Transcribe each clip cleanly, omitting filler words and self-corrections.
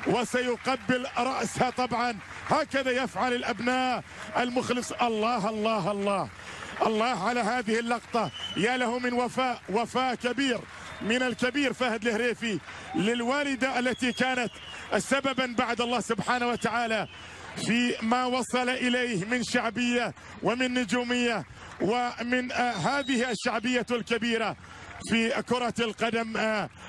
وسيقبل رأسها. طبعا هكذا يفعل الأبناء المخلص. الله الله الله الله على هذه اللقطة، يا له من وفاء كبير من الكبير فهد الهريفي للوالدة التي كانت سببا بعد الله سبحانه وتعالى في ما وصل إليه من شعبية ومن نجومية ومن هذه الشعبية الكبيرة في كرة القدم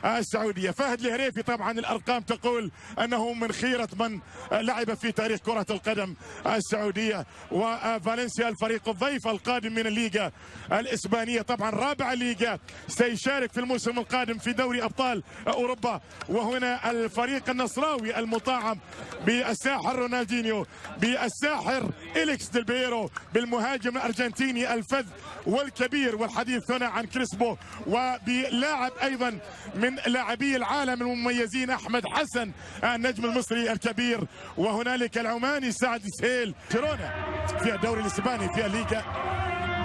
السعودية. فهد الهريفي طبعا الأرقام تقول أنه من خيرة من لعب في تاريخ كرة القدم السعودية. وفالنسيا الفريق الضيف القادم من الليغا الإسبانية، طبعا رابع الليغا، سيشارك في الموسم القادم في دوري أبطال أوروبا. وهنا الفريق النصراوي المطاعم بالساحر رونالدينيو، بالساحر إليكس ديل بيرو، بالمهاجم الأرجنتيني الفذ والكبير، والحديث هنا عن كريسبو، وبلاعب ايضا من لاعبي العالم المميزين احمد حسن النجم المصري الكبير، وهنالك العماني سعد سهيل. شيرونا في الدوري الاسباني في الليغا.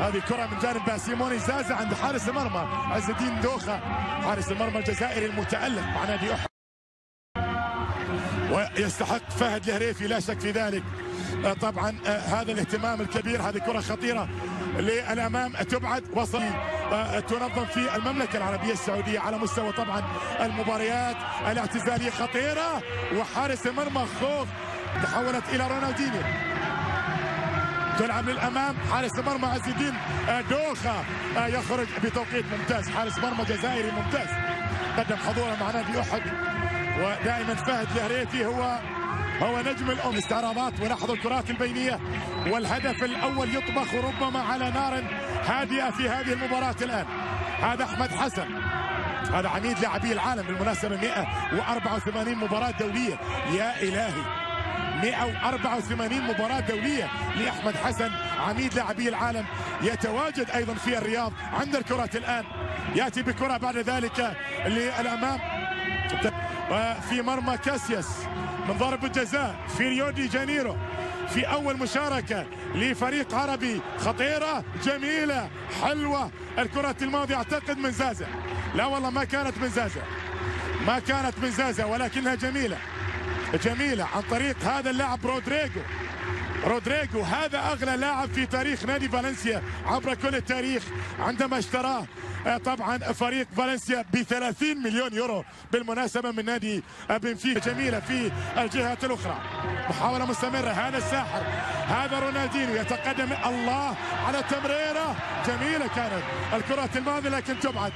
هذه كرة من جانب سيموني زازا عند حارس المرمى عز الدين دوخة، حارس المرمى الجزائري المتألق مع نادي أحد، ويستحق فهد الهريفي لا شك في ذلك. طبعا هذا الاهتمام الكبير. هذه كرة خطيرة للأمام تبعد، وصل تنظم في المملكة العربية السعودية على مستوى طبعا المباريات الاعتزالية خطيرة، وحارس المرمى خوف تحولت إلى رونالدينيو، تلعب للأمام، حارس المرمى عز الدين دوخة يخرج بتوقيت ممتاز، حارس مرمى جزائري ممتاز قدم حضوره مع نادي أحد. ودائما فهد الهريفي هو نجم الأم. استعراضات ولاحظوا الكرات البينية، والهدف الأول يطبخ ربما على نار هادئة في هذه المباراة الآن. هذا أحمد حسن، هذا عميد لاعبي العالم بالمناسبة، 184 مباراة دولية، يا إلهي 184 مباراة دولية لأحمد حسن عميد لاعبي العالم، يتواجد أيضا في الرياض. عند الكرة الآن يأتي بكرة بعد ذلك للأمام في مرمى كاسياس من ضرب الجزاء في ريو دي جانيرو، في أول مشاركة لفريق عربي. خطيرة جميلة حلوة الكرة الماضية، أعتقد من زازا، لا والله ما كانت من زازا، ما كانت من زازا، ولكنها جميلة جميلة عن طريق هذا اللاعب رودريغو. هذا أغلى لاعب في تاريخ نادي فالنسيا عبر كل التاريخ عندما اشتراه طبعا فريق فالنسيا ب30 مليون يورو بالمناسبة من نادي بنفيكا. جميلة في الجهة الأخرى، محاولة مستمرة، هذا الساحر، هذا رونالدينيو يتقدم، الله على تمريرة جميلة كانت الكرة الماضية لكن تبعد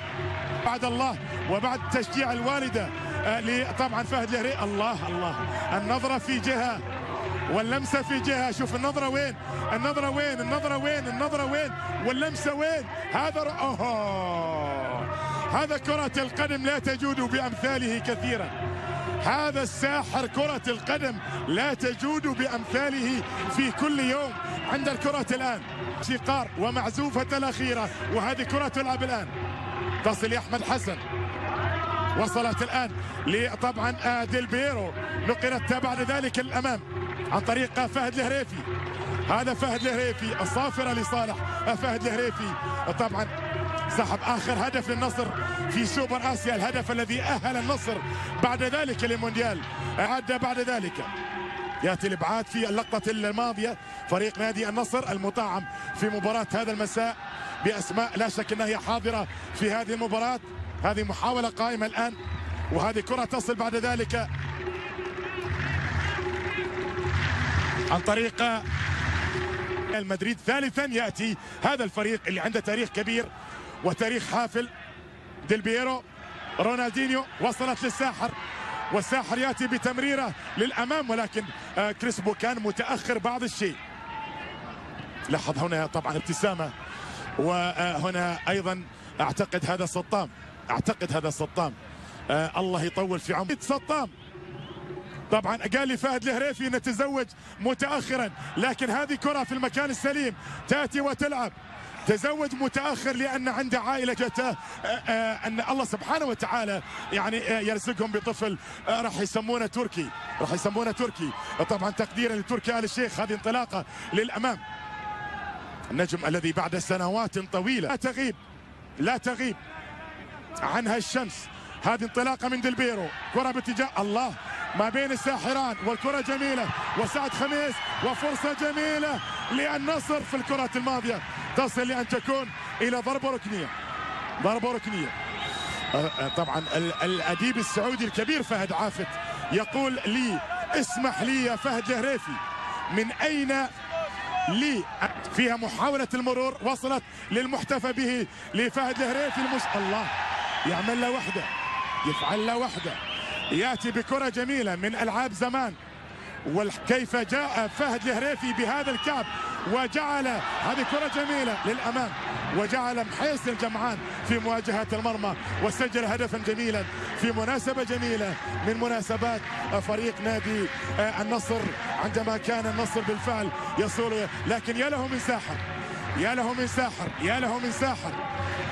بعد الله وبعد تشجيع الوالدة طبعا فهد الهريفي. الله الله النظرة في جهة واللمسة في جهة، شوف النظرة وين، النظرة وين، النظرة وين، النظرة وين، واللمسة وين. هذا هذا كرة القدم لا تجود بأمثاله كثيرا، هذا الساحر كرة القدم لا تجود بأمثاله في كل يوم. عند الكرة الآن شقار ومعزوفة الأخيرة، وهذه كرة تلعب الآن تصل لأحمد حسن، وصلت الآن لطبعا ديل بيرو، نقلت بعد ذلك الأمام عن طريق فهد الهريفي. هذا فهد الهريفي، الصافرة لصالح فهد الهريفي. طبعا سحب آخر هدف للنصر في سوبر آسيا، الهدف الذي أهل النصر بعد ذلك للمونديال. عاد بعد ذلك يأتي الإبعاد في اللقطة الماضية، فريق نادي النصر المطاعم في مباراة هذا المساء بأسماء لا شك أنها هي حاضرة في هذه المباراة. هذه محاولة قائمة الآن، وهذه كرة تصل بعد ذلك عن طريق المدريد. ثالثا يأتي هذا الفريق اللي عنده تاريخ كبير وتاريخ حافل، ديل بيرو، رونالدينيو، وصلت للساحر، والساحر يأتي بتمريرة للأمام، ولكن كريسبو كان متأخر بعض الشيء. لاحظ هنا طبعا ابتسامة، وهنا أيضا أعتقد هذا سطام، أعتقد هذا سطام، الله يطول في عمره سطام. طبعا قال لي فهد الهريفي نتزوج متأخرا، لكن هذه كرة في المكان السليم، تأتي وتلعب. تزوج متأخر لأن عنده عائلة جته، أن الله سبحانه وتعالى يعني يرزقهم بطفل راح يسمونه تركي، راح يسمونه تركي طبعا تقديرا لتركي آل الشيخ. هذه انطلاقة للأمام، النجم الذي بعد سنوات طويلة لا تغيب عنها الشمس. هذه انطلاقة من ديل بيرو، كرة باتجاه الله ما بين الساحران، والكرة جميلة وسعد خميس وفرصة جميلة للنصر في الكرة الماضية تصل لأن تكون إلى ضربة ركنية. ضربة ركنية. طبعا الأديب السعودي الكبير فهد عافت يقول لي اسمح لي يا فهد الهريفي من أين لي فيها محاولة المرور وصلت للمحتفى به لفهد الهريفي الله يعمل له وحدة، يفعل له وحدة، يأتي بكرة جميلة من ألعاب زمان. وكيف جاء فهد الهريفي بهذا الكعب وجعل هذه كرة جميلة للأمام وجعل محيص الجمعان في مواجهة المرمى وسجل هدفا جميلا في مناسبة جميلة من مناسبات فريق نادي النصر عندما كان النصر بالفعل يصول. لكن يا له من ساحر، يا له من ساحر، يا له من ساحر.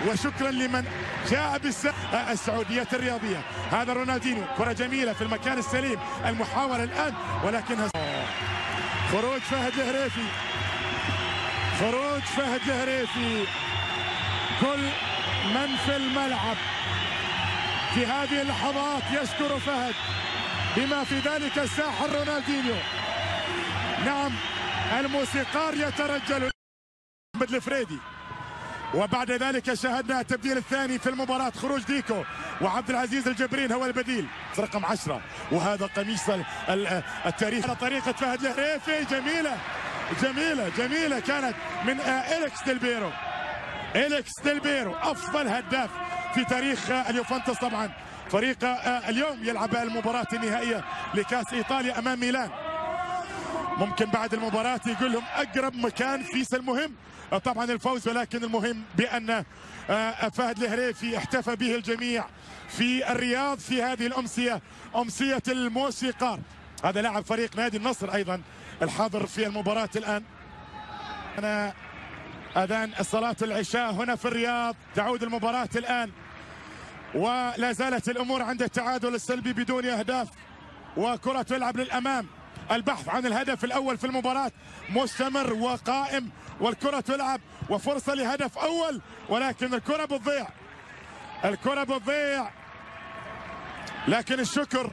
وشكرا لمن جاء بالسعودية الرياضية. هذا رونالدينيو، كرة جميلة في المكان السليم، المحاولة الآن ولكنها خروج فهد الهريفي، خروج فهد الهريفي. كل من في الملعب في هذه اللحظات يشكر فهد بما في ذلك الساحر رونالدينيو. نعم الموسيقار يترجل احمد الفريدي. وبعد ذلك شاهدنا التبديل الثاني في المباراة، خروج ديكو وعبد العزيز الجبرين هو البديل رقم 10. وهذا قميص التاريخ على طريقة فهد الهريفي. جميلة جميلة جميلة كانت من إليكس ديلبيرو. إليكس ديلبيرو أفضل هداف في تاريخ اليوفنتوس. طبعا فريق اليوم يلعب المباراة النهائية لكأس إيطاليا أمام ميلان. ممكن بعد المباراة يقول لهم أقرب مكان فيس المهم طبعا الفوز، ولكن المهم بأن فهد الهريفي احتفى به الجميع في الرياض في هذه الأمسية، أمسية الموسيقار. هذا لاعب فريق نادي النصر أيضا الحاضر في المباراة الآن. أنا أذان صلاة العشاء هنا في الرياض. تعود المباراة الآن ولا زالت الأمور عند التعادل السلبي بدون أهداف، وكرة تلعب للأمام. البحث عن الهدف الأول في المباراة مستمر وقائم، والكرة تلعب وفرصة لهدف أول، ولكن الكرة بتضيع، الكرة بتضيع. لكن الشكر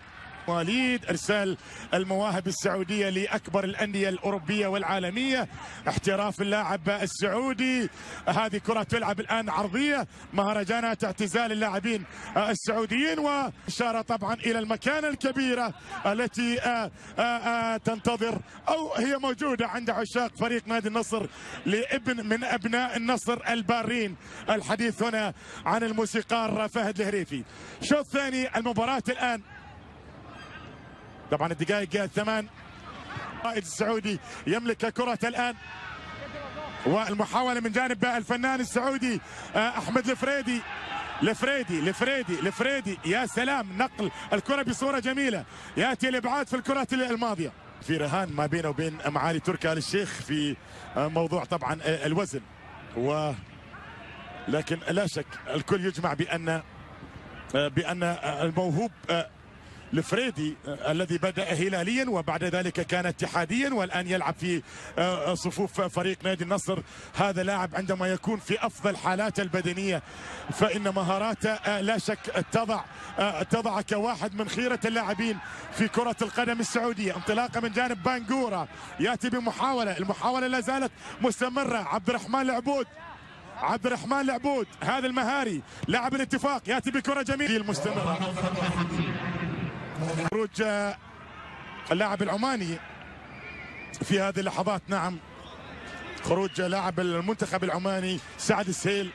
وليد ارسال المواهب السعوديه لاكبر الانديه الاوروبيه والعالميه، احتراف اللاعب السعودي. هذه كره تلعب الان عرضيه، مهرجانات اعتزال اللاعبين السعوديين، واشاره طبعا الى المكانه الكبيره التي تنتظر او هي موجوده عند عشاق فريق نادي النصر لابن من ابناء النصر البارين. الحديث هنا عن الموسيقار فهد الهريفي. شوط ثاني المباراه الان، طبعا الدقائق 8. القائد السعودي يملك كرة الآن، والمحاولة من جانب الفنان السعودي أحمد الفريدي. لفريدي يا سلام، نقل الكرة بصورة جميلة، يأتي الإبعاد في الكرة الماضية. في رهان ما بينه وبين معالي تركي آل الشيخ في موضوع طبعا الوزن، لكن لا شك الكل يجمع بأن الموهوب الفريدي الذي بدأ هلاليا وبعد ذلك كان اتحاديا والآن يلعب في صفوف فريق نادي النصر. هذا لاعب عندما يكون في أفضل حالاته البدنية فإن مهاراته لا شك تضع كواحد من خيرة اللاعبين في كرة القدم السعودية. انطلاقة من جانب بانجورا، يأتي بمحاولة، المحاولة لا زالت مستمرة. عبد الرحمن العبود هذا المهاري لاعب الاتفاق، يأتي بكرة جميلة مستمرة. خروج اللاعب العماني في هذه اللحظات. نعم خروج لاعب المنتخب العماني سعد السهيل،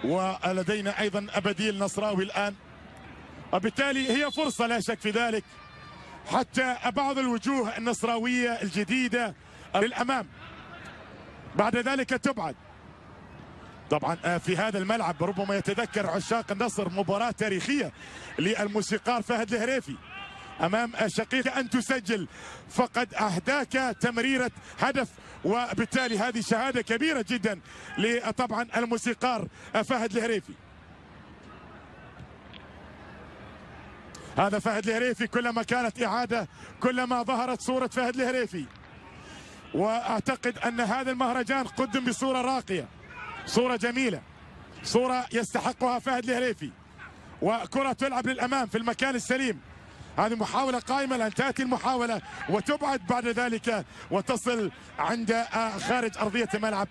ولدينا ايضا بديل نصراوي الان، وبالتالي هي فرصة لا شك في ذلك حتى بعض الوجوه النصراوية الجديدة للأمام بعد ذلك تبعد. طبعا في هذا الملعب ربما يتذكر عشاق النصر مباراة تاريخية للموسيقار فهد الهريفي امام شقيق ان تسجل، فقد اهداك تمريرة هدف، وبالتالي هذه شهادة كبيرة جدا لطبعا الموسيقار فهد الهريفي. هذا فهد الهريفي، كلما كانت اعادة كلما ظهرت صورة فهد الهريفي، واعتقد ان هذا المهرجان قدم بصورة راقية، صورة جميلة، صورة يستحقها فهد الهريفي. وكرة تلعب للأمام في المكان السليم، هذه محاولة قائمة، لأن تأتي المحاولة وتبعد بعد ذلك وتصل عند خارج أرضية الملعب.